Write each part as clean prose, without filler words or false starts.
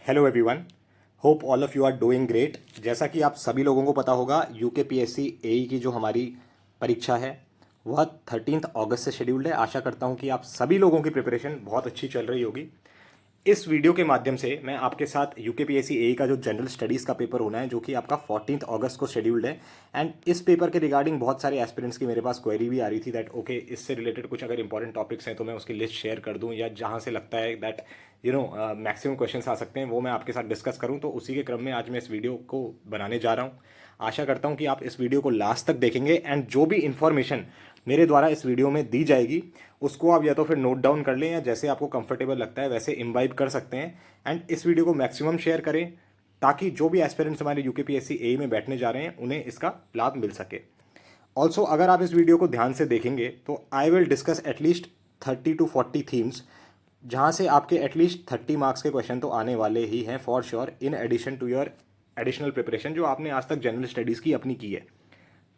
Hello everyone, hope all of you are doing great. जैसा कि आप सभी लोगों को पता होगा, यूकेपीएससी एई की जो हमारी परीक्षा है वह 13 अगस्त से शेड्यूल्ड है। आशा करता हूं कि आप सभी लोगों की प्रिपरेशन बहुत अच्छी चल रही होगी। इस वीडियो के माध्यम से मैं आपके साथ यूकेपीएससी एई का जो जनरल स्टडीज़ का पेपर होना है, जो कि आपका 14 अगस्त को शेड्यूल्ड है, एंड इस पेपर के रिगार्डिंग बहुत सारे एस्पिरेंट्स की मेरे पास क्वेरी भी आ रही थी दैट ओके इससे रिलेटेड कुछ अगर इंपॉर्टेंट टॉपिक्स हैं तो मैं उसकी लिस्ट शेयर कर दूं, या जहां से लगता है दैट मैक्सिमम क्वेश्चंस आ सकते हैं वो मैं आपके साथ डिस्कस करूं। तो उसी के क्रम में आज मैं इस वीडियो को बनाने जा रहा हूं। आशा करता हूं कि आप इस वीडियो को लास्ट तक देखेंगे एंड जो भी इंफॉर्मेशन मेरे द्वारा इस वीडियो में दी जाएगी उसको आप या तो फिर नोट डाउन कर लें, या जैसे आपको कंफर्टेबल लगता है वैसे इम्बाइब कर सकते हैं। एंड इस वीडियो को मैक्सिमम शेयर करें ताकि जो भी एस्पिरेंट्स हमारे यूकेपीएससी ए में बैठने जा रहे हैं उन्हें इसका लाभ मिल सके। ऑल्सो अगर आप इस वीडियो को ध्यान से देखेंगे तो I will discuss at least 30 to 40 themes, जहां से आपके एटलीस्ट 30 मार्क्स के क्वेश्चन तो आने वाले ही हैं for sure, in addition to your additional preparation जो आपने आज तक जनरल स्टडीज़ की अपनी की है।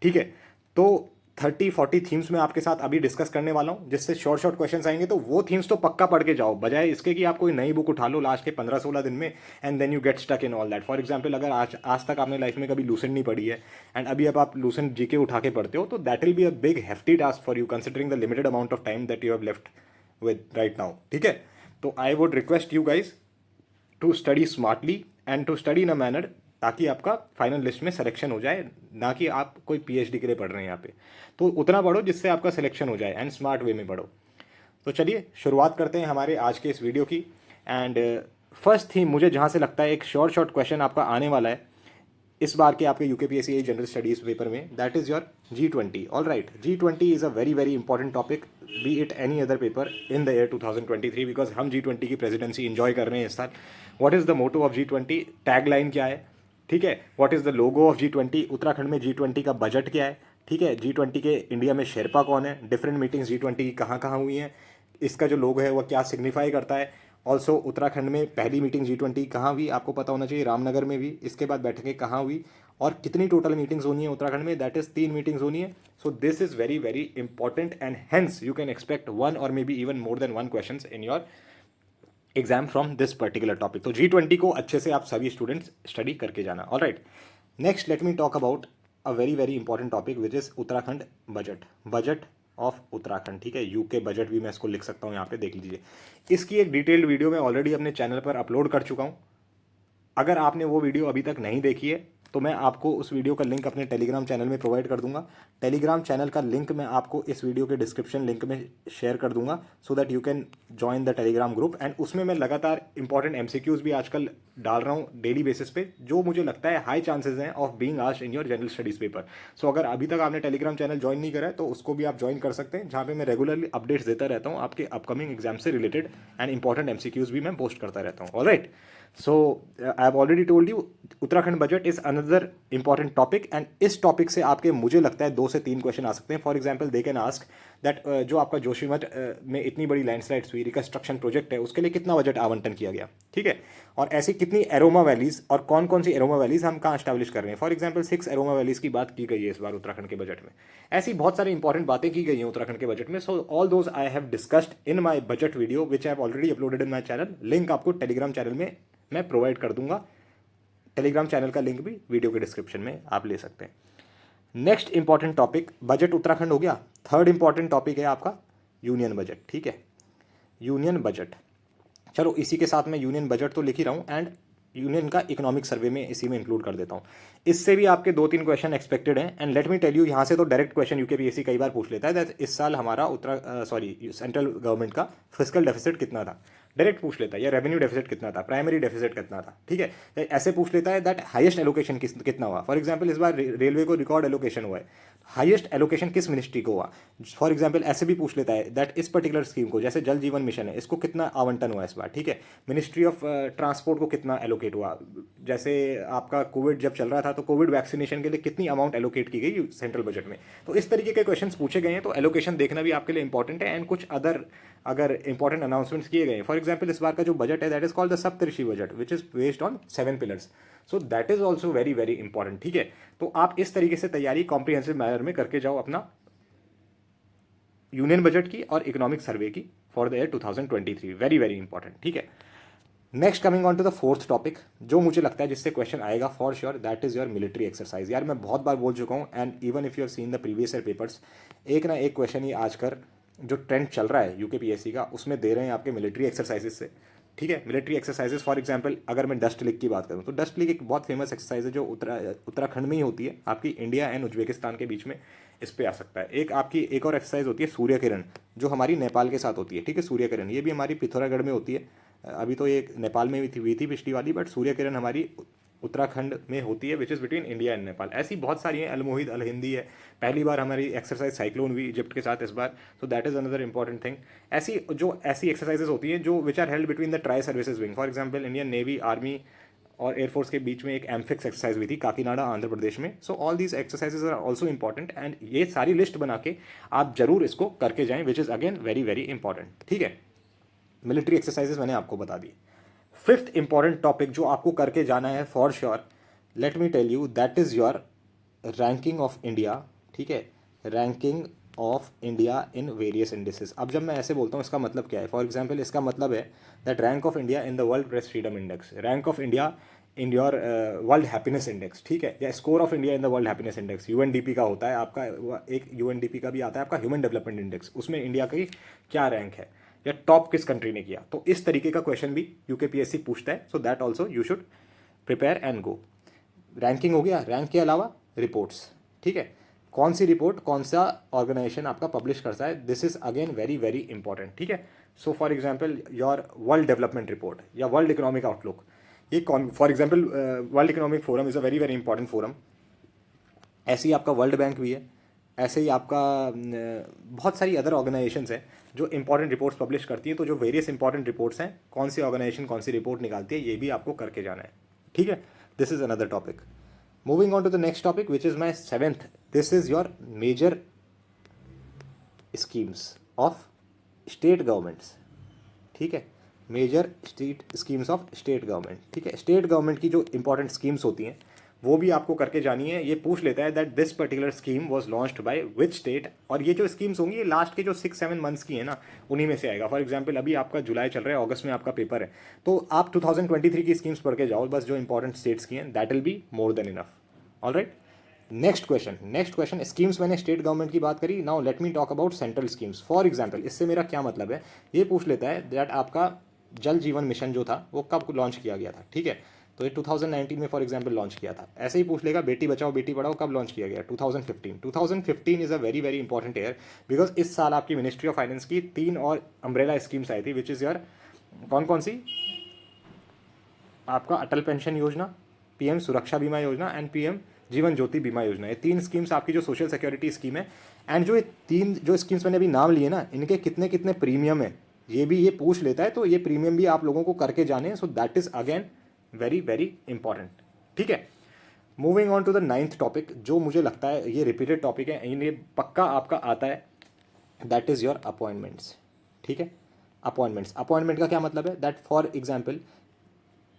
ठीक है, तो 30-40 थीम्स में आपके साथ अभी डिस्कस करने वाला हूं, जिससे शॉर्ट शॉर्ट क्वेश्चंस आएंगे तो वो थीम्स तो पक्का पढ़ के जाओ, बजाय इसके कि आप कोई नई बुक उठा लो लास्ट के 15-16 दिन में and then you get stuck in all that. For example, अगर आज तक आपने लाइफ में कभी लूसेंट नहीं पढ़ी है एंड अभी अब आप लूसेंट जीके उठा के पढ़ते हो, तो that will be a big hefty task for you considering the limited amount of time that you have left with right now. ठीक है, तो I would request you guys to study smartly and to study in a manner ताकि आपका final list में selection हो जाए, ना कि आप कोई पीएचडी के लिए पढ़ रहे हैं यहाँ पे। तो उतना पढ़ो जिससे आपका सिलेक्शन हो जाए एंड स्मार्ट वे में पढ़ो। तो चलिए शुरुआत करते हैं हमारे आज के इस वीडियो की। एंड फर्स्ट थीम मुझे जहाँ से लगता है एक शॉर्ट शॉर्ट क्वेश्चन आपका आने वाला है इस बार के आपके यूकेपीएससी जनरल स्टडीज पेपर में, that is your G20। All right, G20 is a very very important topic B it any other paper in the year 2023, because हम G20 की प्रेसिडेंसी इंजॉय कर रहे हैं इस साल। What is the motto of G20, tag line क्या है, ठीक है, what is the logo of G20, Uttarakhand में G20 का बजट क्या है, ठीक है, G20 के इंडिया में शेरपा कौन है, डिफरेंट मीटिंग्स G20 की कहाँ कहाँ हुई हैं, इसका जो लोगो है वह क्या सिग्निफाई करता है। ऑल्सो उत्तराखंड में पहली मीटिंग G20 कहाँ हुई आपको पता होना चाहिए, रामनगर में हुई। इसके बाद बैठकें कहाँ हुई और कितनी टोटल मीटिंग्स होनी है उत्तराखंड में, दैट इज 3 मीटिंग्स होनी है। So this is very very important and hence you can expect one or maybe even more than one question in your exam from this particular topic. तो G20 को अच्छे से आप सभी students study करके जाना। All right, next let me talk about a very very important topic which is Uttarakhand budget, budget of Uttarakhand. ठीक है, यूके बजट भी मैं इसको लिख सकता हूँ, यहाँ पे देख लीजिए। इसकी एक डिटेल्ड वीडियो मैं ऑलरेडी अपने चैनल पर अपलोड कर चुका हूँ। अगर आपने वो वीडियो अभी तक नहीं देखी है तो मैं आपको उस वीडियो का लिंक अपने टेलीग्राम चैनल में प्रोवाइड कर दूंगा। टेलीग्राम चैनल का लिंक मैं आपको इस वीडियो के डिस्क्रिप्शन लिंक में शेयर कर दूंगा, so that you can join the Telegram group. And उसमें मैं लगातार इंपॉर्टेंट एमसीक्यूज भी आजकल डाल रहा हूँ डेली बेसिस पे, जो मुझे लगता है हाई चांसेस हैं of being asked in your general studies paper. So अगर अभी तक आपने टेलीग्राम चैनल ज्वाइन नहीं करा है तो उसको भी आप ज्वाइन कर सकते हैं, जहाँ पे मैं रेगुलरली अपडेट्स देता रहता हूँ आपके अपकमिंग एग्जाम से रिलेटेड एंड इंपॉर्टेंट एमसीक्यूज भी मैं पोस्ट करता रहता हूँ। Alright, so I have already told you Uttarakhand budget is another important topic, and इस टॉपिक से आपके मुझे लगता है 2 से 3 क्वेश्चन आ सकते हैं। For example they can ask that जो आपका जोशीमठ में इतनी बड़ी लैंडस्लाइड्स हुई, रिकंस्ट्रक्शन प्रोजेक्ट है, उसके लिए कितना बजट आवंटन किया गया। ठीक है, और ऐसी कितनी एरोमा वैलीज और कौन कौन सी एरोमा वैलीज हम कहाँ स्टैब्लिश कर रहे हैं। फॉर एग्जाम्पल 6 एरोमा वैलीज की बात की गई है इस बार उत्तराखंड के बजट में। ऐसी बहुत सारी इंपॉर्टेंट बातें की गई हैं उत्तराखंड के बजट में। So all those I have discussed in my budget video which I have already uploaded in my channel. Link आपको टेलीग्राम चैनल में मैं प्रोवाइड कर दूंगा। टेलीग्राम चैनल का लिंक भी वीडियो के डिस्क्रिप्शन में आप ले सकते हैं। Next important topic, budget Uttarakhand हो गया। थर्ड इंपॉर्टेंट टॉपिक है आपका यूनियन बजट। ठीक है, यूनियन बजट, चलो इसी के साथ मैं यूनियन बजट तो लिख ही रहा हूँ एंड यूनियन का इकोनॉमिक सर्वे में इसी में इंक्लूड कर देता हूँ। इससे भी आपके 2-3 क्वेश्चन एक्सपेक्टेड हैं। And let me tell you, यहाँ से तो डायरेक्ट क्वेश्चन यूकेपीएससी कई बार पूछ लेता है दैट इस साल हमारा सेंट्रल गवर्नमेंट का फिजिकल डेफिसिट कितना था, डायरेक्ट पूछ लेता है, या रेवेन्यू डेफिसिट कितना था, प्राइमरी डेफिसिट कितना था। ठीक है, ऐसे पूछ लेता है दैट हाईएस्ट एलोकेशन कितना हुआ। फॉर एग्जाम्पल इस बार रेलवे को रिकॉर्ड एलोकेशन हुआ है, हाईएस्ट एलोकेशन किस मिनिस्ट्री को हुआ। फॉर एग्जाम्पल ऐसे भी पूछ लेता है दैट इस पर्टिकुलर स्कीम को, जैसे जल जीवन मिशन है, इसको कितना आवंटन हुआ इस बार। ठीक है, मिनिस्ट्री ऑफ ट्रांसपोर्ट को कितना एलोकेट हुआ, जैसे आपका कोविड जब चल रहा था तो कोविड वैक्सीनेशन के लिए कितनी अमाउंट एलोकेट की गई सेंट्रल बजट में। तो इस तरीके के क्वेश्चंस पूछे गए हैं, तो एलोकेशन देखना भी आपके लिए इंपॉर्टेंट है। एंड कुछ अदर अगर इंपॉर्टेंट अनाउंसमेंट्स किए गए हैं, फॉर एग्जाम्पल इस बार का जो बजट है that is called the Saptarishi budget which is based on 7 pillars. So that is also very very important. ठीक है, तो आप इस तरीके से तैयारी कॉम्प्रिहेंसिव मैनर में करके जाओ अपना यूनियन बजट की और इकोनॉमिक सर्वे की for the year 2023, very very important. ठीक है, next coming on to the fourth topic, जो मुझे लगता है जिससे क्वेश्चन आएगा for sure, that is your military exercise. यार मैं बहुत बार बोल चुका हूँ, and even if you have seen the previous year papers, एक ना एक क्वेश्चन ही आजकल जो ट्रेंड चल रहा है यूकेपीएससी का, उसमें दे रहे हैं आपके मिलिट्री एक्सरसाइजेज से। ठीक है, मिलिट्री एक्सरसाइजेज फॉर एग्जांपल अगर मैं डस्ट लीग की बात करूँ तो डस्ट लीग एक बहुत फेमस एक्सरसाइज है जो उत्तराखंड में ही होती है, आपकी इंडिया एंड उज्बेकिस्तान के बीच में इस पे आ सकता है। एक आपकी एक और एक्सरसाइज होती है सूर्य किरण, जो हमारी नेपाल के साथ होती है। ठीक है, सूर्य किरण ये भी हमारी पिथौरागढ़ में होती है। अभी तो ये नेपाल में भी थी पिछली वाली, बट सूर्य किरण हमारी उत्तराखंड में होती है, which is between India and Nepal. ऐसी बहुत सारी हैं, अलमोहिद अल हिंदी है, पहली बार हमारी एक्सरसाइज साइक्लोन हुई इजिप्ट के साथ इस बार, so that is another important thing. ऐसी एक्सरसाइजेज होती हैं जो which are held between the tri services wing. For example Indian navy, army और एयरफोर्स के बीच में एक एमफिक्स एक्सरसाइज हुई थी काकीनाडा आंध्र प्रदेश में। So all these exercises are also important, and ये सारी लिस्ट बना के आप जरूर इसको करके जाएं, which is again very very important. ठीक है, मिलिट्री एक्सरसाइजेज मैंने आपको बता दी। फिफ्थ इंपॉर्टेंट टॉपिक जो आपको करके जाना है for sure, let me tell you, that is your ranking of India. ठीक है, ranking of India in various indices. अब जब मैं ऐसे बोलता हूँ इसका मतलब क्या है? फॉर एग्जाम्पल इसका मतलब है that rank of India in the world press freedom index, rank of India in your world happiness index. ठीक है, या score of India in the world happiness index, UNDP का होता है आपका, एक यूएनडीपी का भी आता है आपका ह्यूमन डेवलपमेंट इंडेक्स, उसमें इंडिया की क्या रैंक है या टॉप किस कंट्री ने किया। तो इस तरीके का क्वेश्चन भी यूकेपीएससी पूछता है, so that also you should prepare and go. Ranking हो गया, रैंक के अलावा रिपोर्ट्स। ठीक है, कौन सी रिपोर्ट कौन सा ऑर्गेनाइजेशन आपका पब्लिश करता है, this is again very very important. ठीक है, so for example your world development report या वर्ल्ड इकोनॉमिक आउटलुक, ये कौन, for example world economic forum is a very very important forum. ऐसे ही आपका वर्ल्ड बैंक भी है, ऐसे ही आपका बहुत सारी अदर ऑर्गेनाइजेशंस हैं जो इंपॉर्टेंट रिपोर्ट्स पब्लिश करती हैं। तो जो वेरियस इंपॉर्टेंट रिपोर्ट्स हैं, कौन सी ऑर्गेनाइजेशन कौन सी रिपोर्ट निकालती है, ये भी आपको करके जाना है। ठीक है, this is another topic. Moving on to the next topic which is my seventh, this is your major schemes of state governments. ठीक है, major state schemes of state government. ठीक है, स्टेट गवर्नमेंट की जो इंपॉर्टेंट स्कीम्स होती हैं वो भी आपको करके जानी है। ये पूछ लेता है that this particular scheme was launched by which state, और ये जो स्कीम्स होंगी ये लास्ट के जो 6-7 मंथ्स की है ना, उन्हीं में से आएगा। फॉर एग्जांपल अभी आपका जुलाई चल रहा है, अगस्त में आपका पेपर है, तो आप 2023 की स्कीम्स पढ़ के जाओ बस, जो इंपॉर्टेंट स्टेट्स की हैं, that will be more than enough. All right, next question schemes, मैंने स्टेट गवर्नमेंट की बात करी, now let me talk about central schemes. For example इससे मेरा क्या मतलब है, ये पूछ लेता है दैट आपका जल जीवन मिशन जो था वो कब लॉन्च किया गया था। ठीक है, तो ये 2019 में फॉर एग्जांपल लॉन्च किया था। ऐसे ही पूछ लेगा बेटी बचाओ बेटी पढ़ाओ कब लॉन्च किया गया, 2015। 2015 is a very very important year, because इस साल आपकी मिनिस्ट्री ऑफ फाइनेंस की 3 और अम्ब्रेला स्कीम्स आई थी, विच इज़ योर कौन कौन सी, आपका अटल पेंशन योजना, पीएम सुरक्षा बीमा योजना एंड पीएम जीवन ज्योति बीमा योजना। ये 3 स्कीम्स आपकी जो सोशल सिक्योरिटी स्कीम है, एंड जो ये 3 जो स्कीम्स मैंने अभी नाम लिए ना, इनके कितने कितने प्रीमियम है ये भी ये पूछ लेता है। तो ये प्रीमियम भी आप लोगों को करके जाने, so that is again very very important. ठीक है, moving on to the ninth topic, जो मुझे लगता है ये रिपीटेड टॉपिक है, ये पक्का आपका आता है, दैट इज़ योर अपॉइंटमेंट्स। ठीक है, अपॉइंटमेंट का क्या मतलब है, दैट फॉर एग्जाम्पल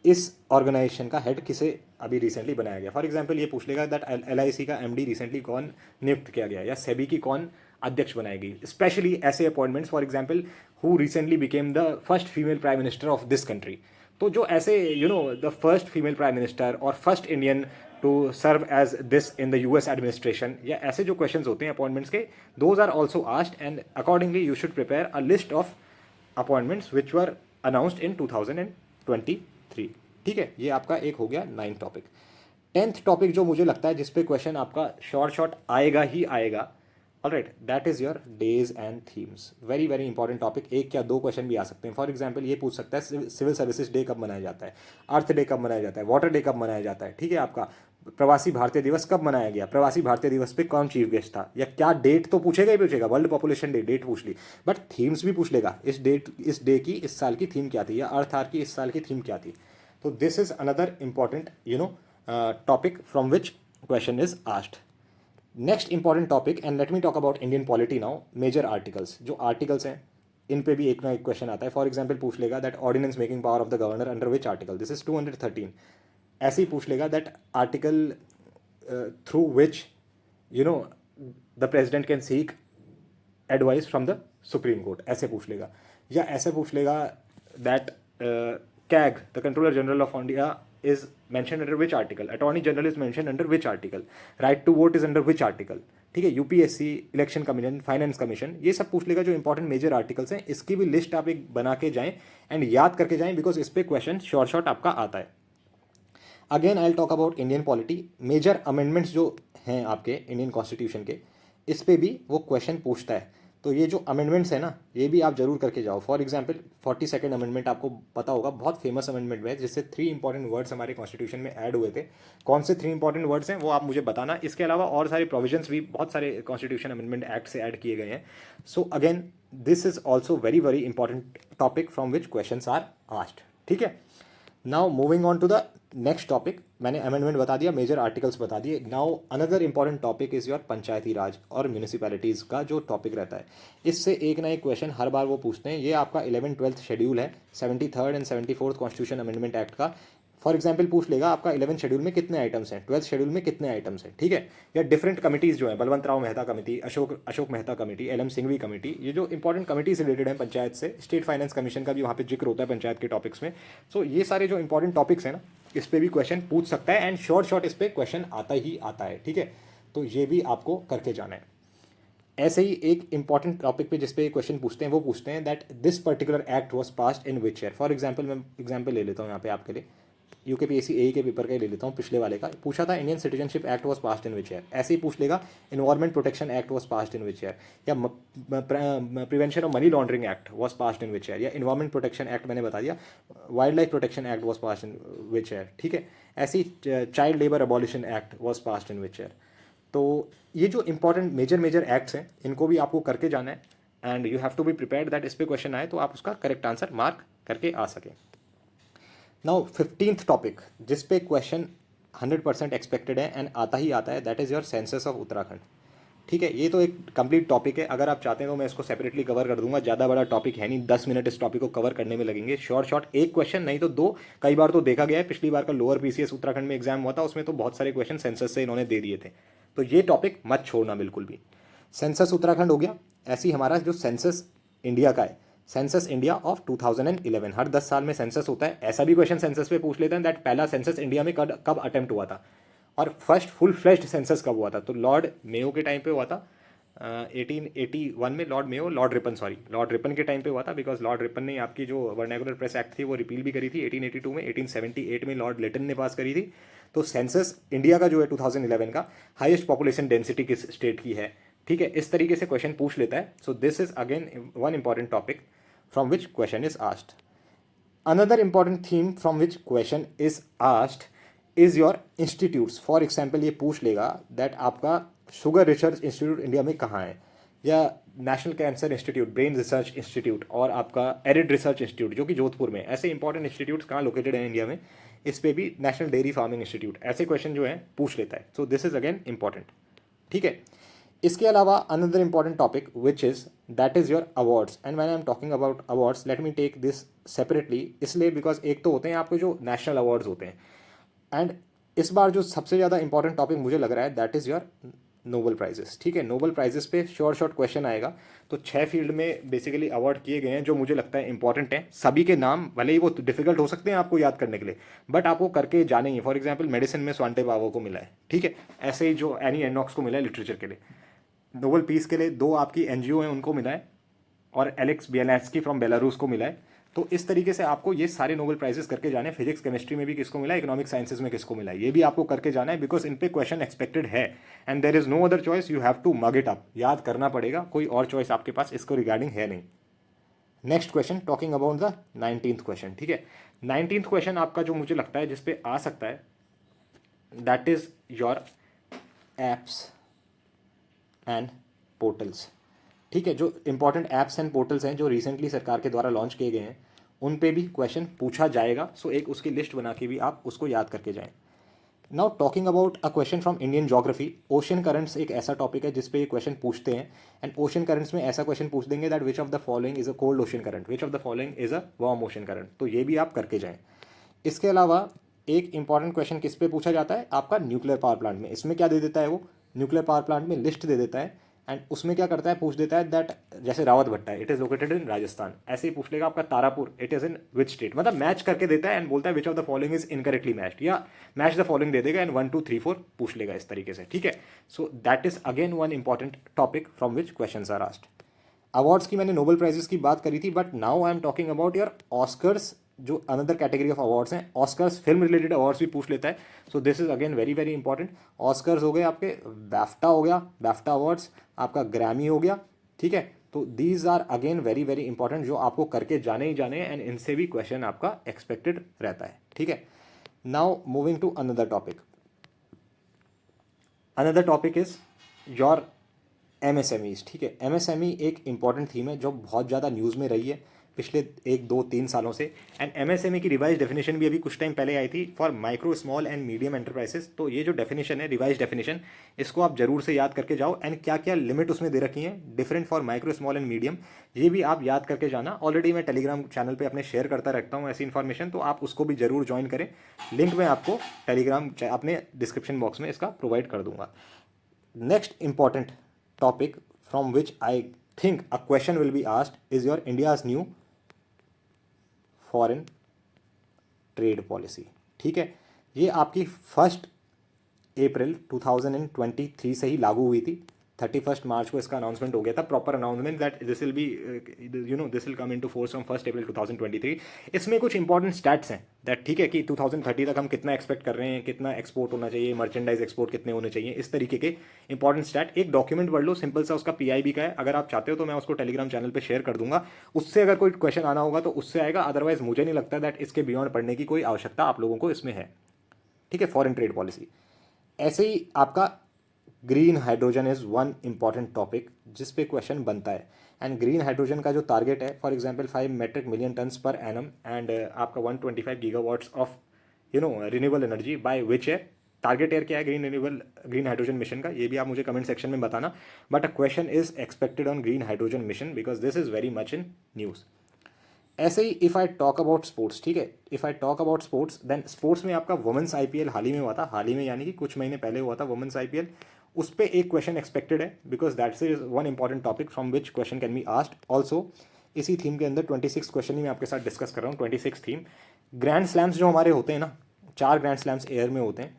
इस ऑर्गेनाइजेशन का हेड किसे अभी रिसेंटली बनाया गया। फॉर एग्जांपल ये पूछ लेगा दैट एलआईसी का एमडी रिसेंटली कौन नियुक्त किया गया, या सेबी की कौन अध्यक्ष बनाई गई। स्पेशली ऐसे appointments, for example who recently became the first female prime minister of this country. तो जो ऐसे the first female prime minister और first Indian to serve as this in the US administration, या ऐसे जो क्वेश्चंस होते हैं अपॉइंटमेंट्स के, those are also asked, and accordingly you should prepare a list of appointments which were announced in 2023। ठीक है, ये आपका एक हो गया 9th टॉपिक। 10th टॉपिक जो मुझे लगता है जिस पे क्वेश्चन आपका शॉर्ट आएगा ही आएगा, alright, that is your days and themes. Very very important topic, एक या दो क्वेश्चन भी आ सकते हैं। फॉर एग्जांपल ये पूछ सकता है सिविल सर्विसेज डे कब मनाया जाता है, अर्थ डे कब मनाया जाता है, वाटर डे कब मनाया जाता है। ठीक है, आपका प्रवासी भारतीय दिवस कब मनाया गया, प्रवासी भारतीय दिवस पे कौन चीफ गेस्ट था, या क्या डेट तो पूछेगा ही पूछेगा, वर्ल्ड पॉपुलेशन डे डेट पूछ ली, बट थीम्स भी पूछ लेगा, इस डे की इस साल की थीम क्या थी, या अर्थ आर की इस साल की थीम क्या थी। तो this is another important topic from which question is asked. Next important topic, and let me talk about Indian polity now, major articles. जो आर्टिकल्स हैं इन पे भी एक ना एक क्वेश्चन आता है। फॉर एग्जांपल पूछ लेगा that ordinance making power of the governor under which article, this is 213। ऐसे ही पूछ लेगा that article through which the president can seek advice from the supreme court, ऐसे पूछ लेगा। या ऐसे पूछ लेगा that CAG, the Controller General of India, is mentioned under which article? Attorney General is mentioned under which article? Right to vote is under which article? ठीक है, UPSC, election commission, finance commission, ये सब पूछ लेगा जो important major articles हैं। इसकी भी लिस्ट आप एक बना के जाएं एंड याद करके जाएं, बिकॉज इस पे क्वेश्चन शॉर्ट आपका आता है। Again I will talk about Indian polity, major amendments जो हैं आपके इंडियन कॉन्स्टिट्यूशन के, इस पे भी वो क्वेश्चन पूछता है। तो ये जो अमेंडमेंट्स है ना, ये भी आप जरूर करके जाओ। फॉर एग्जांपल 42nd अमेंडमेंट आपको पता होगा, बहुत फेमस अमेंडमेंट है, जिससे 3 इंपॉर्टेंट वर्ड्स हमारे कॉन्स्टिट्यूशन में ऐड हुए थे। कौन से 3 इंपॉर्टेंट वर्ड्स हैं वो आप मुझे बताना। इसके अलावा और सारे प्रोविजंस भी बहुत सारे कॉन्स्टिट्यूशन अमेंडमेंट एक्ट से ऐड किए गए हैं। So again this is also very very important topic from which question are asked. ठीक है, now moving on to the next topic. मैंने अमेंडमेंट बता दिया, मेजर आर्टिकल्स बता दिए। Now another important topic is your Panchayati Raj और म्यूनिसिपैलिटीज़ का जो टॉपिक रहता है, इससे एक ना एक क्वेश्चन हर बार वो पूछते हैं। ये आपका 11th-12th शेड्यूल है 73rd and 74th constitution amendment act का। फॉर एग्जाम्पल पूछ लेगा आपका 11th शेड्यूल में कितने आइटम्स हैं, 12th शेड्यूल में कितने आइटम्स हैं। ठीक है, या डिफरेंट कमिटीज़ जो हैं, Balwant Rao Mehta committee, Ashok Mehta committee, LM Singhvi committee, ये जो इंपॉर्टेंट कमिटीज रिलेटेड हैं पंचायत से, स्टेट फाइनेंस कमीशन का भी वहाँ पे जिक्र होता है पंचायत के टॉपिक्स में। सो ये सारे जो इंपॉर्टेंट टॉपिक्स हैं ना, इस पर भी क्वेश्चन पूछ सकता है एंड शॉर्ट इस पर क्वेश्चन आता ही आता है। ठीक है, तो ये भी आपको करके जाना है। ऐसे ही एक इंपॉर्टेंट टॉपिक पे जिस पे क्वेश्चन पूछते हैं, वो पूछते हैं that this particular act was passed in which year. For example मैं एग्जांपल ले लेता हूँ यहाँ पे आपके लिए, यूकेपीएससी एई के पेपर का ही ले लेता हूँ, पिछले वाले का पूछा था, Indian citizenship act was passed in which year. ऐसे ही पूछ लेगा environment protection act was passed in which year, या prevention of money laundering act was passed in which year, या एनवायरमेंट प्रोटेक्शन एक्ट मैंने बता दिया, wildlife protection act was passed in which year. ठीक है, ऐसे ही child labour abolition act was passed in which year. तो ये जो इंपॉर्टेंट मेजर एक्ट्स हैं, इनको भी आपको करके जाना है and you have to be prepared that इस पे क्वेश्चन आए तो आप उसका करेक्ट आंसर मार्क करके आ सकें। नाउ 15th टॉपिक जिस पे क्वेश्चन 100% एक्सपेक्टेड है एंड आता ही आता है, that is your census of Uttarakhand. ठीक है, ये तो एक कंप्लीट टॉपिक है, अगर आप चाहते हैं तो मैं इसको सेपरेटली कवर कर दूंगा। ज़्यादा बड़ा टॉपिक है नहीं, 10 मिनट इस टॉपिक को कवर करने में लगेंगे। शॉर्ट एक क्वेश्चन नहीं तो 2, कई बार तो देखा गया है, पिछली बार का लोअर PCS उत्तराखंड में एग्जाम हुआ था, उसमें तो बहुत सारे क्वेश्चन सेंसस से इन्होंने दे दिए थे। तो ये टॉपिक मत छोड़ना बिल्कुल भी। सेंसस उत्तराखंड हो गया। ऐसे ही हमारा जो सेंसस इंडिया का है, सेंसस इंडिया ऑफ 2011, हर 10 साल में सेंसस होता है। ऐसा भी क्वेश्चन सेंसस पे पूछ लेते हैं दैट पहला सेंसस इंडिया में कब अटेम्प्ट हुआ था और फर्स्ट फुल फ्लेश्ड सेंसस कब हुआ था। तो लॉर्ड मेयो के टाइम पे हुआ था 1881 में। लॉर्ड रिपन के टाइम पे हुआ था, बिकॉज लॉर्ड रिपन ने आपकी जो वर्नाकुलर प्रेस एक्ट थी वो रिपील भी करी थी 1882 में। 1878 में लॉर्ड लिटन ने पास करी थी। तो सेंसस इंडिया का जो है 2011 का, हाईएस्ट पॉपुलेशन डेंसिटी किस स्टेट की है। ठीक है, इस तरीके से क्वेश्चन पूछ लेता है। So this is again one important topic from which question is asked. Another important theme from which question is asked is your institutes. For example ये पूछ लेगा दैट आपका शुगर रिसर्च इंस्टीट्यूट इंडिया में कहाँ है, या national cancer institute, brain research institute, और आपका एरिड रिसर्च इंस्टीट्यूट जो कि जोधपुर में। ऐसे इंपॉर्टेंट इंस्टीट्यूट्स कहाँ लोकेटेड हैं इंडिया में। इस पे भी नेशनल डेयरी फार्मिंग इंस्टीट्यूट, ऐसे क्वेश्चन जो है पूछ लेता है। So this is again important. ठीक है, इसके अलावा another important topic which is that is your awards. And when I am talking about awards, let me take this separately, इसलिए बिकॉज एक तो होते हैं आपके जो नेशनल अवार्ड्स होते हैं, एंड इस बार जो सबसे ज़्यादा इंपॉर्टेंट टॉपिक मुझे लग रहा है that is your Nobel prizes. ठीक है, नोबेल प्राइजेस पे शॉर्ट क्वेश्चन आएगा। तो 6 फील्ड में बेसिकली अवार्ड किए गए हैं जो मुझे लगता है इंपॉर्टेंट है। सभी के नाम भले ही वो डिफिकल्ट हो सकते हैं आपको याद करने के लिए, बट आपको करके जाने ही। फॉर एग्जाम्पल मेडिसिन में स्वांटे पावो को मिला है। ठीक है, ऐसे ही जो एनी एनॉक्स को मिला है लिटरेचर के लिए। नोबेल पीस के लिए 2 आपकी NGO हैं उनको मिला है, और एलेक्स बियालेस्की फ्रॉम बेलारूस को मिला है। तो इस तरीके से आपको ये सारे नोबेल प्राइजेस करके जाने। फिजिक्स केमिस्ट्री में भी किसको मिला है, इकोनॉमिक साइंसेज में किसको मिला है, ये भी आपको करके जाना है, बिकॉज इन पे क्वेश्चन एक्सपेक्टेड है and there is no other choice, you have to mug it up. याद करना पड़ेगा, कोई और चॉइस आपके पास इसको रिगार्डिंग है नहीं। Next question, talking about the 19th question. ठीक है, 19th क्वेश्चन आपका जो मुझे लगता है जिसपे आ सकता है that is your apps and portals. ठीक है, जो इंपॉर्टेंट ऐप्स एंड पोर्टल्स हैं जो रिसेंटली सरकार के द्वारा लॉन्च किए गए हैं, उन पे भी क्वेश्चन पूछा जाएगा। सो एक उसकी लिस्ट बना के भी आप उसको याद करके जाएं। Now talking about a question from Indian geography, ocean currents एक ऐसा टॉपिक है जिस पे ये क्वेश्चन पूछते हैं। एंड ओशन करंट्स में ऐसा क्वेश्चन पूछ देंगे that which of the following is a cold ocean current, which of the following is a warm ocean current. तो ये भी आप करके जाएं। इसके अलावा एक इंपॉर्टेंट क्वेश्चन किस पे पूछा जाता है, आपका न्यूक्लियर पावर प्लांट में। इसमें क्या दे देता है वो, न्यूक्लियर पावर प्लांट में लिस्ट दे देता है एंड उसमें क्या करता है, पूछ देता है दैट, जैसे रावत भट्टा है, it is located in Rajasthan, ऐसे ही पूछ लेगा आपका Tarapur, it is in which state, मतलब मैच करके देता है एंड बोलता है which of the following is incorrectly matched, या मैच द फॉलोइंग दे देगा एंड 1 2 3 4 पूछ लेगा इस तरीके से, ठीक है। So that is again one important topic from which questions are asked. Awards की मैंने नोबेल प्राइजेस की बात करी थी, but now I am talking about your Oscars, जो अनदर कैटेगरी ऑफ अवार्ड्स हैं। ऑस्कर्स फिल्म रिलेटेड अवार्ड्स भी पूछ लेता है, so this is again very very important. Oscars हो गए आपके, बैफ्टा हो गया, बैफ्टा अवार्ड्स, आपका ग्रैमी हो गया, ठीक है। तो these are again very very important, जो आपको करके जाने ही जाने, एंड इनसे भी क्वेश्चन आपका एक्सपेक्टेड रहता है, ठीक है। Now moving to another topic, another topic is your MSMEs, ठीक है। एमएसएमई एक इंपॉर्टेंट थीम है जो बहुत ज़्यादा न्यूज़ में रही है पिछले 1 2 3 सालों से। एंड एमएसएमई की रिवाइज डेफिनेशन भी अभी कुछ टाइम पहले आई थी for micro small and medium enterprises. तो ये जो डेफिनेशन है, रिवाइज डेफिनेशन, इसको आप जरूर से याद करके जाओ, एंड क्या क्या लिमिट उसमें दे रखी है different for micro small and medium, ये भी आप याद करके जाना। ऑलरेडी मैं टेलीग्राम चैनल पर अपने शेयर करता रहता हूँ ऐसी इन्फॉर्मेशन, तो आप उसको भी जरूर ज्वाइन करें। लिंक मैं आपको टेलीग्राम अपने डिस्क्रिप्शन बॉक्स में इसका प्रोवाइड कर दूंगा। Next important topic from which I think a question will be asked is your India's new foreign trade policy, ठीक है। ये आपकी 1 अप्रैल 2023 से ही लागू हुई थी। 31 मार्च को इसका अनाउंसमेंट हो गया था, proper announcement that this will be this will come into force from 1 अप्रैल 2023। इसमें कुछ इंपॉर्टेंट स्टैट्स हैं दैट, ठीक है, कि 2030 तक हम कितना एक्सपेक्ट कर रहे हैं, कितना एक्सपोर्ट होना चाहिए, मर्चेंडाइज एक्सपोर्ट कितने होने चाहिए, इस तरीके के इंपॉर्टेंट स्टैट। एक डॉक्यूमेंट पढ़ लो, सिंपल सा, उसका पीआईबी का है। अगर आप चाहते हो तो मैं उसको टेलीग्राम चैनल पर शेयर कर दूंगा, उससे अगर कोई क्वेश्चन आना होगा तो उससे आएगा, अदरवाइज मुझे नहीं लगता दैट इसके बियॉन्ड पढ़ने की कोई आवश्यकता आप लोगों को इसमें है, ठीक है। Foreign trade policy. ऐसे ही आपका green hydrogen is one important topic जिस पे क्वेश्चन बनता है। एंड ग्रीन हाइड्रोजन का जो टारगेट है, for example 5 metric million tons per annum, and आपका 125 gigawatts of renewable energy by which है। टारगेट एयर क्या है ग्रीन हाइड्रोजन मिशन का, ये भी आप मुझे कमेंट सेक्शन में बताना। But a question is expected on green hydrogen mission because this is very much in news. ऐसे ही if I talk about sports, ठीक है, if I talk about sports, then sports में आपका वुमेंस आईपीएल हाल ही में हुआ था, हाल ही में यानी कि कुछ महीने पहले हुआ था वुमेंस आईपीएल। उस पर एक क्वेश्चन एक्सपेक्टेड है because that's is one important topic from which question can be asked also. इसी थीम के अंदर 26 क्वेश्चन ही मैं आपके साथ डिस्कस कर रहा हूँ, 26 थीम। ग्रैंड स्लैम्स जो हमारे होते हैं ना, 4 ग्रैंड स्लैम्स एयर में होते हैं।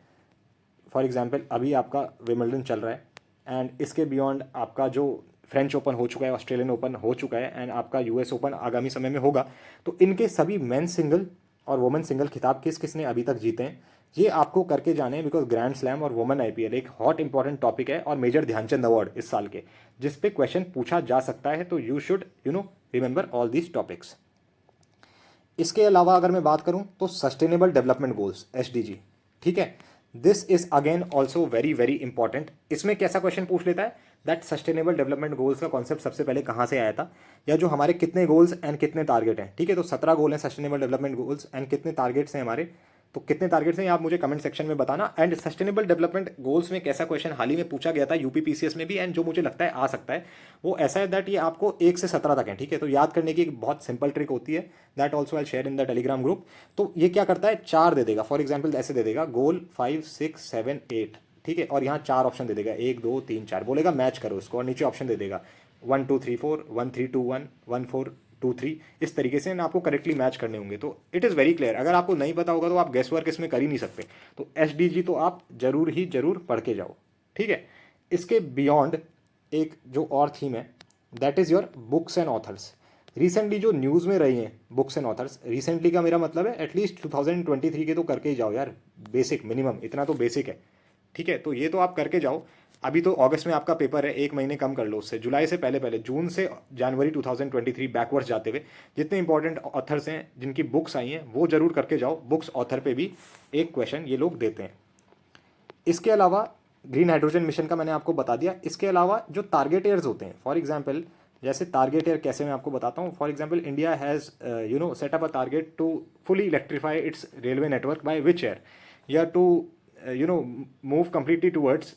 फॉर एग्जाम्पल अभी आपका विम्बलडन चल रहा है, एंड इसके बियॉन्ड आपका जो फ्रेंच ओपन हो चुका है, ऑस्ट्रेलियन ओपन हो चुका है, एंड आपका यूएस ओपन आगामी समय में होगा। तो इनके सभी मेन सिंगल और वुमेन सिंगल खिताब किस किसने अभी तक जीते हैं, ये आपको करके जाने हैं। बिकॉज ग्रैंड स्लैम और वुमेन आईपीएल एक हॉट इंपॉर्टेंट टॉपिक है, और मेजर ध्यानचंद अवार्ड इस साल के, जिस पे क्वेश्चन पूछा जा सकता है। तो you should remember all these topics. इसके अलावा अगर मैं बात करूं तो सस्टेनेबल डेवलपमेंट गोल्स, एसडीजी, ठीक है। This is again also very very important. इसमें कैसा क्वेश्चन पूछ लेता है दैट सस्टेनेबल डेवलपमेंट गोल्स का कॉन्सेप्ट सबसे पहले कहाँ से आया था, या जो हमारे कितने गोल्स एंड कितने टारगेट हैं, ठीक है। तो 17 गोल हैं सस्टेनेबल डेवलपमेंट गोल्स, एंड कितने टारगेट्स हैं हमारे, तो कितने टारगेट्स हैं आप मुझे कमेंट सेक्शन में बताना। एंड सस्टेनेबल डेवलपमेंट गोल्स में कैसा क्वेश्चन हाल ही में पूछा गया था यूपीपीसीएस में भी, एंड जो मुझे लगता है आ सकता है, वो ऐसा है दैट ये आपको 1 से 17 तक है, ठीक है। तो याद करने की एक बहुत सिंपल ट्रिक होती है, that also I share in the Telegram group. तो ये क्या करता है, 4 दे देगा। फॉर एग्जाम्पल ऐसे दे देगा गोल 5 6 7 8, ठीक है, और यहाँ 4 ऑप्शन दे देगा, 1 2 3 4, बोलेगा मैच करो इसको, और नीचे ऑप्शन दे देगा 1 2 3 4 1 3 2 1 1 4 2 3, इस तरीके से आपको करेक्टली मैच करने होंगे। तो इट इज़ वेरी क्लियर। अगर आपको नहीं पता होगा तो आप गेस वर्क इसमें कर ही नहीं सकते। तो एसडीजी तो आप जरूर पढ़ के जाओ, ठीक है। इसके बियॉन्ड एक जो और थीम है that is your books and authors. Recently जो न्यूज़ में रही हैं बुक्स एंड ऑथर्स, रिसेंटली का मेरा मतलब है एटलीस्ट 2023 के तो करके ही जाओ यार, बेसिक मिनिमम इतना तो बेसिक है, ठीक है। तो ये तो आप करके जाओ। अभी तो अगस्त में आपका पेपर है, 1 महीने कम कर लो उससे, जुलाई से पहले पहले, जून से जनवरी 2023 बैकवर्ड्स जाते हुए जितने इंपॉर्टेंट ऑथर्स हैं जिनकी बुक्स आई हैं वो जरूर करके जाओ। बुक्स ऑथर पे भी एक क्वेश्चन ये लोग देते हैं। इसके अलावा ग्रीन हाइड्रोजन मिशन का मैंने आपको बता दिया। इसके अलावा जो टारगेट एयर्स होते हैं, फॉर एग्जाम्पल जैसे टारगेट एयर कैसे मैं आपको बताता हूँ। For example India has set up a target to fully electrify its railway network by which year, या to move completely towards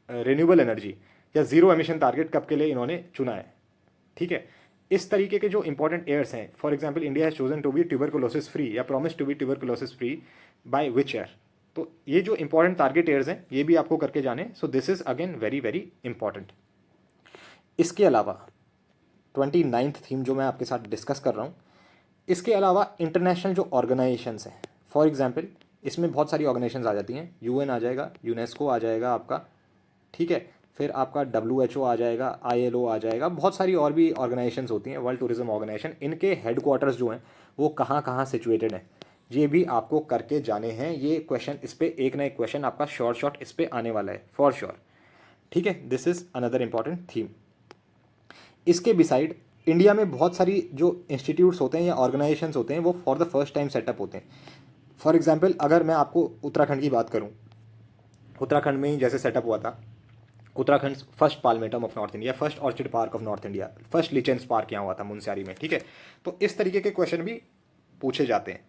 renewable energy, या जीरो एमिशन टारगेट कब के लिए इन्होंने चुना है, ठीक है। इस तरीके के जो इंपॉर्टेंट एयर्स हैं, for example India has chosen to be tuberculosis free, या promise to be tuberculosis free by which year, तो ये जो इंपॉर्टेंट टारगेट एयर्स हैं ये भी आपको करके जाने, सो this is again very very important. इसके अलावा 29th थीम जो मैं आपके साथ डिस्कस कर रहा हूँ, इसके अलावा इंटरनेशनल जो ऑर्गेनाइजेशंस हैं, फॉर एग्जांपल इसमें बहुत सारी ऑर्गेनाइजेशंस आ जाती हैं, यूएन आ जाएगा, यूनेस्को आ जाएगा आपका, ठीक है, फिर आपका डब्ल्यू आ जाएगा, ILO आ जाएगा, बहुत सारी और भी ऑर्गेनाइजेशंस होती हैं, वर्ल्ड टूरिज्म ऑर्गेनाइजेशन, इनके हेडक्वार्टर्स जो हैं वो कहाँ कहाँ सिचुएटेड हैं, ये भी आपको करके जाने हैं। ये क्वेश्चन, इस पर एक ना एक क्वेश्चन आपका शॉर्ट इस पर आने वाला है फॉर श्योर, ठीक है। This is another important theme. इसके बिसाइड इंडिया में बहुत सारी जो इंस्टीट्यूट्स होते हैं या ऑर्गेनाइजेशंस होते हैं वो for the first time setup होते हैं। फॉर एग्जांपल अगर मैं आपको उत्तराखंड की बात करूं, उत्तराखंड में ही जैसे सेटअप हुआ था, उत्तराखंड फर्स्ट पार्लियामेंटम of north India, first orchid park of north India, first lichens park यहाँ हुआ था मुनस्यारी में, ठीक है। तो इस तरीके के क्वेश्चन भी पूछे जाते हैं।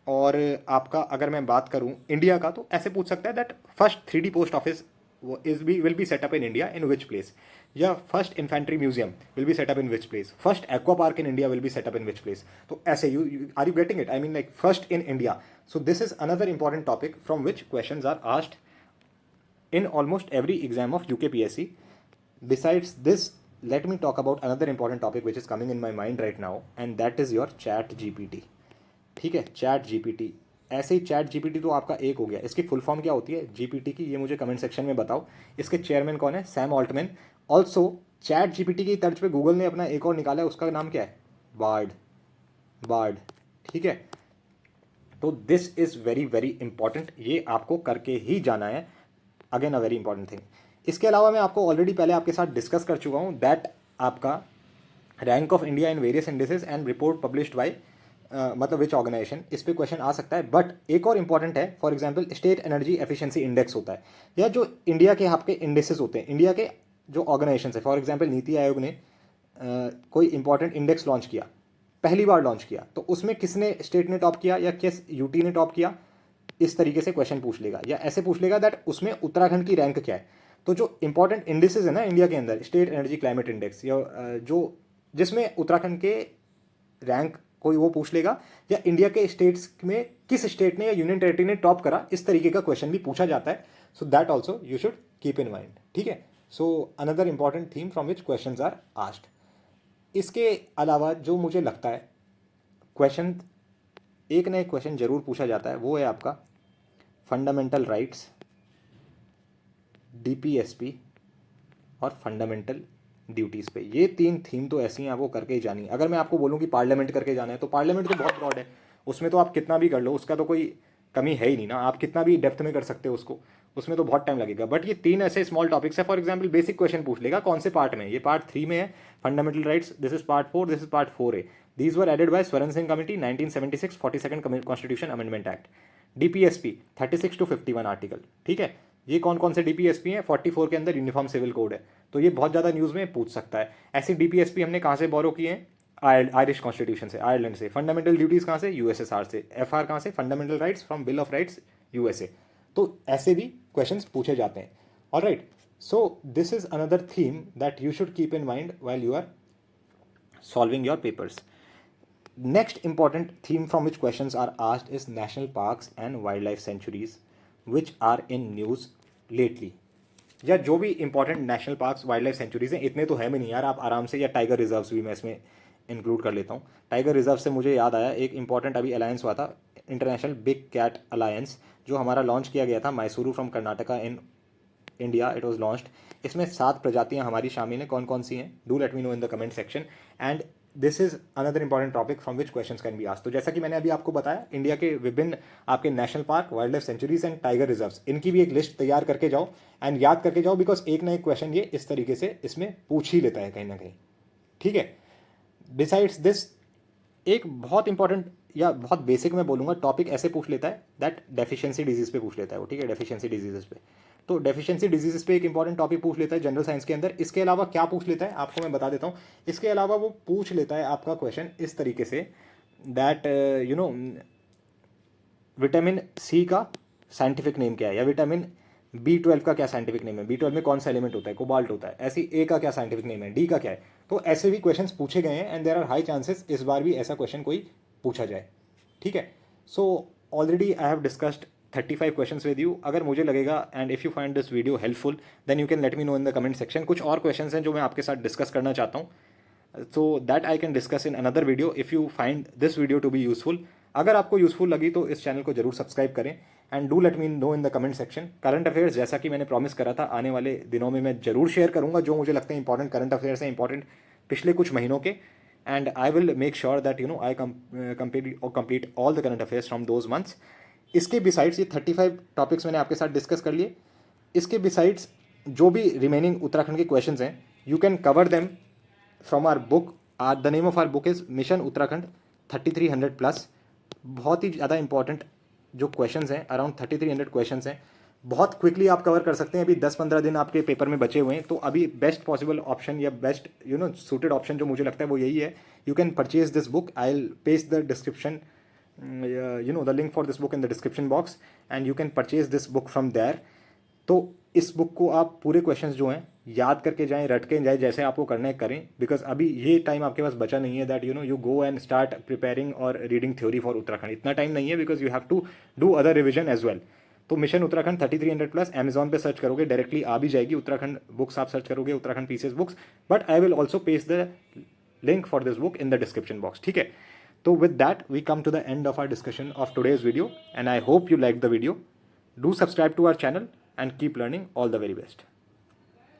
और आपका अगर मैं बात करूं इंडिया का, तो ऐसे पूछ सकता है that first 3D post office will be set up in India in which place, या first infantry museum will be set up in which place, first aqua park in India will be set up in which place. तो ऐसे you are you getting it, I mean like first in India. So this is another important topic from which questions are asked in almost every exam of UKPSC. Besides this, let me talk about another important topic which is coming in my mind right now, and that is your chat GPT, ठीक है। Chat GPT, ऐसे ही chat GPT तो आपका एक हो गया, इसकी full form क्या होती है जीपीटी की, ये मुझे कमेंट सेक्शन में बताओ। इसके चेयरमैन कौन है? Sam Altman. Also chat GPT की तर्ज पे गूगल ने अपना एक और निकाला है, उसका नाम क्या है? बार्ड, ठीक है। तो this is very very important, ये आपको करके ही जाना है, again a very important thing. इसके अलावा मैं आपको ऑलरेडी पहले आपके साथ डिस्कस कर चुका हूँ दैट आपका rank of India in various indices and report published by मतलब विच ऑर्गेनाइजेशन, इस पे क्वेश्चन आ सकता है। बट एक और इंपॉर्टेंट है, for example state energy efficiency index होता है, या जो इंडिया के आपके इंडेसेस होते हैं, इंडिया के जो ऑर्गेनाइजेशन है, फॉर एग्जांपल नीति आयोग ने कोई इंपॉर्टेंट इंडेक्स लॉन्च किया, पहली बार लॉन्च किया, तो उसमें किसने स्टेट ने टॉप किया या किस यूटी ने टॉप किया, इस तरीके से क्वेश्चन पूछ लेगा। या ऐसे पूछ लेगा दैट उसमें उत्तराखंड की रैंक क्या है। तो जो इंपॉर्टेंट इंडेसेस है ना इंडिया के अंदर, स्टेट एनर्जी क्लाइमेट इंडेक्स, या जो जिसमें उत्तराखंड के रैंक कोई वो पूछ लेगा, या इंडिया के स्टेट्स में किस स्टेट ने या यूनियन टेरिटरी ने टॉप करा, इस तरीके का क्वेश्चन भी पूछा जाता है। So that also you should keep in mind, ठीक है। So another important theme from which questions are asked. इसके अलावा जो मुझे लगता है क्वेश्चन, एक ना एक क्वेश्चन जरूर पूछा जाता है, वो है आपका फंडामेंटल राइट्स, DPSP और फंडामेंटल ड्यूटीज़ पे। ये 3 थीम तो ऐसी हैं, आपको करके ही जानी है। अगर मैं आपको बोलूँ कि पार्लियामेंट करके जाना है, तो पार्लियामेंट तो बहुत ब्रॉड है, उसमें तो आप कितना भी कर लो, उसका तो कोई कमी है ही नहीं ना, आप कितना भी डेप्थ में कर सकते हो उसको, उसमें तो बहुत टाइम लगेगा। बट ये 3 ऐसे स्मॉल टॉपिक्स है, फॉर एग्जाम्पल बेसिक क्वेश्चन पूछ लेगा कौन से पार्ट में, ये पार्ट 3 में है fundamental rights, this is part 4, this is part 4A। These were added by Swaran Singh committee 1976 42nd constitution amendment act. DPSP 36 to 51 article, ठीक है। ये कौन कौन से DPSP हैं? 44 के अंदर यूनिफॉर्म सिविल कोड है, तो ये बहुत ज़्यादा न्यूज़ में पूछ सकता है। ऐसी DPSP हमने कहाँ से बोरो किए हैं? आयरिश कॉन्स्टिट्यूशन से, आयरलैंड से। फंडामेंटल ड्यूटीज़ कहाँ से? USSR से। FR कहाँ से? Fundamental rights from bill of rights USA। तो ऐसे भी क्वेश्चंस पूछे जाते हैं। Alright, so this is another theme that you should keep in mind while you are solving your papers. Next important theme from which questions are asked is national parks and wildlife sanctuaries which are in news lately. या जो भी important national parks wild life sanctuaries हैं, इतने तो है भी नहीं यार, आप आराम से, या टाइगर रिजर्व्स भी मैं इसमें इंक्लूड कर लेता हूँ। टाइगर रिजर्व से मुझे याद आया एक इंपॉर्टेंट अभी अलायंस हुआ था, इंटरनेशनल बिग कैट अलायंस, जो हमारा लॉन्च किया गया था Mysuru from Karnataka in India, it was launched. इसमें 7 प्रजातियां हमारी शामिल हैं, कौन कौन सी हैं? Do let me know in the comment section. And this is another important topic from which questions can be asked. तो जैसा कि मैंने अभी आपको बताया, इंडिया के विभिन्न आपके national park, wild life sanctuaries and tiger reserves, इनकी भी एक लिस्ट तैयार करके जाओ एंड याद करके जाओ, बिकॉज एक ना एक क्वेश्चन ये इस तरीके से इसमें पूछ ही लेता है कहीं ना कहीं, ठीक है। बिसाइड्स दिस, एक बहुत इंपॉर्टेंट या बहुत बेसिक मैं बोलूँगा टॉपिक ऐसे पूछ लेता है दैट डेफिशिएंसी डिजीज पे पूछ लेता है वो, ठीक है, डेफिशिएंसी डिजीजेस पे। तो डेफिशिएंसी डिजीजेस पे एक इंपॉर्टेंट टॉपिक पूछ लेता है जनरल साइंस के अंदर। इसके अलावा क्या पूछ लेता है आपको मैं बता देता हूँ। इसके अलावा वो पूछ लेता है आपका क्वेश्चन इस तरीके say that you know vitamin C का साइंटिफिक नेम क्या है, या विटामिन B12 का क्या साइंटिफिक नेम है, B12 में कौन सा एलिमेंट होता है, कोबाल्ट होता है, ऐसी A का क्या साइंटिफिक नेम है, D का क्या है। तो ऐसे भी क्वेश्चंस पूछे गए हैं and there are high chances इस बार भी ऐसा क्वेश्चन कोई पूछा जाए, ठीक है। So already I have discussed 35 questions with you. अगर मुझे लगेगा and if you find this video helpful then you can let me know in the comment section. कुछ और क्वेश्चंस हैं जो मैं आपके साथ डिस्कस करना चाहता हूँ, so that I can discuss in another video if you find this video to be useful. अगर आपको यूजफुल लगी तो इस चैनल को जरूर सब्सक्राइब करें and do let me know in the comment section. Current affairs जैसा कि मैंने प्रॉमिस करा था आने वाले दिनों में मैं जरूर शेयर करूंगा जो मुझे लगते हैं इंपॉर्टेंट करंट अफेयर्स हैं, इंपॉर्टेंट पिछले कुछ महीनों के, and I will make sure that you know I complete all the current affairs from those months. इसके बिसाइड्स ये 35 टॉपिक्स मैंने आपके साथ डिस्कस कर लिए. इसके बिसाइड्स जो भी रिमेनिंग उत्तराखंड के क्वेश्चंस हैं you can cover them from our book. The name of our book is mission Uttarakhand 3300+. बहुत ही ज़्यादा इंपॉर्टेंट जो क्वेश्चंस हैं, अराउंड 3300 क्वेश्चंस हैं, बहुत क्विकली आप कवर कर सकते हैं. अभी 10-15 दिन आपके पेपर में बचे हुए हैं, तो अभी बेस्ट पॉसिबल ऑप्शन या बेस्ट सूटेड ऑप्शन जो मुझे लगता है वो यही है. You can purchase this book. I will paste the description the link for this book in the description box and you can purchase this book from there. तो इस बुक को आप पूरे क्वेश्चंस जो हैं याद करके जाएं, रट के जाएं, जैसे आपको करना है करें, बिकॉज अभी ये टाइम आपके पास बचा नहीं है that you go and start preparing और रीडिंग थ्योरी फॉर उत्तराखंड. इतना टाइम नहीं है because you have to do other revision as well. तो मिशन उत्तराखंड 3300+ अमेजॉन पे सर्च करोगे डायरेक्टली आ भी जाएगी. उत्तराखंड बुक्स आप सर्च करोगे, Uttarakhand PCS books, but I will also paste the link for this book in the description box. ठीक है, तो with that we come to the end of our discussion of today's video and I hope you like the video. Do subscribe to our channel and keep learning. All the very best.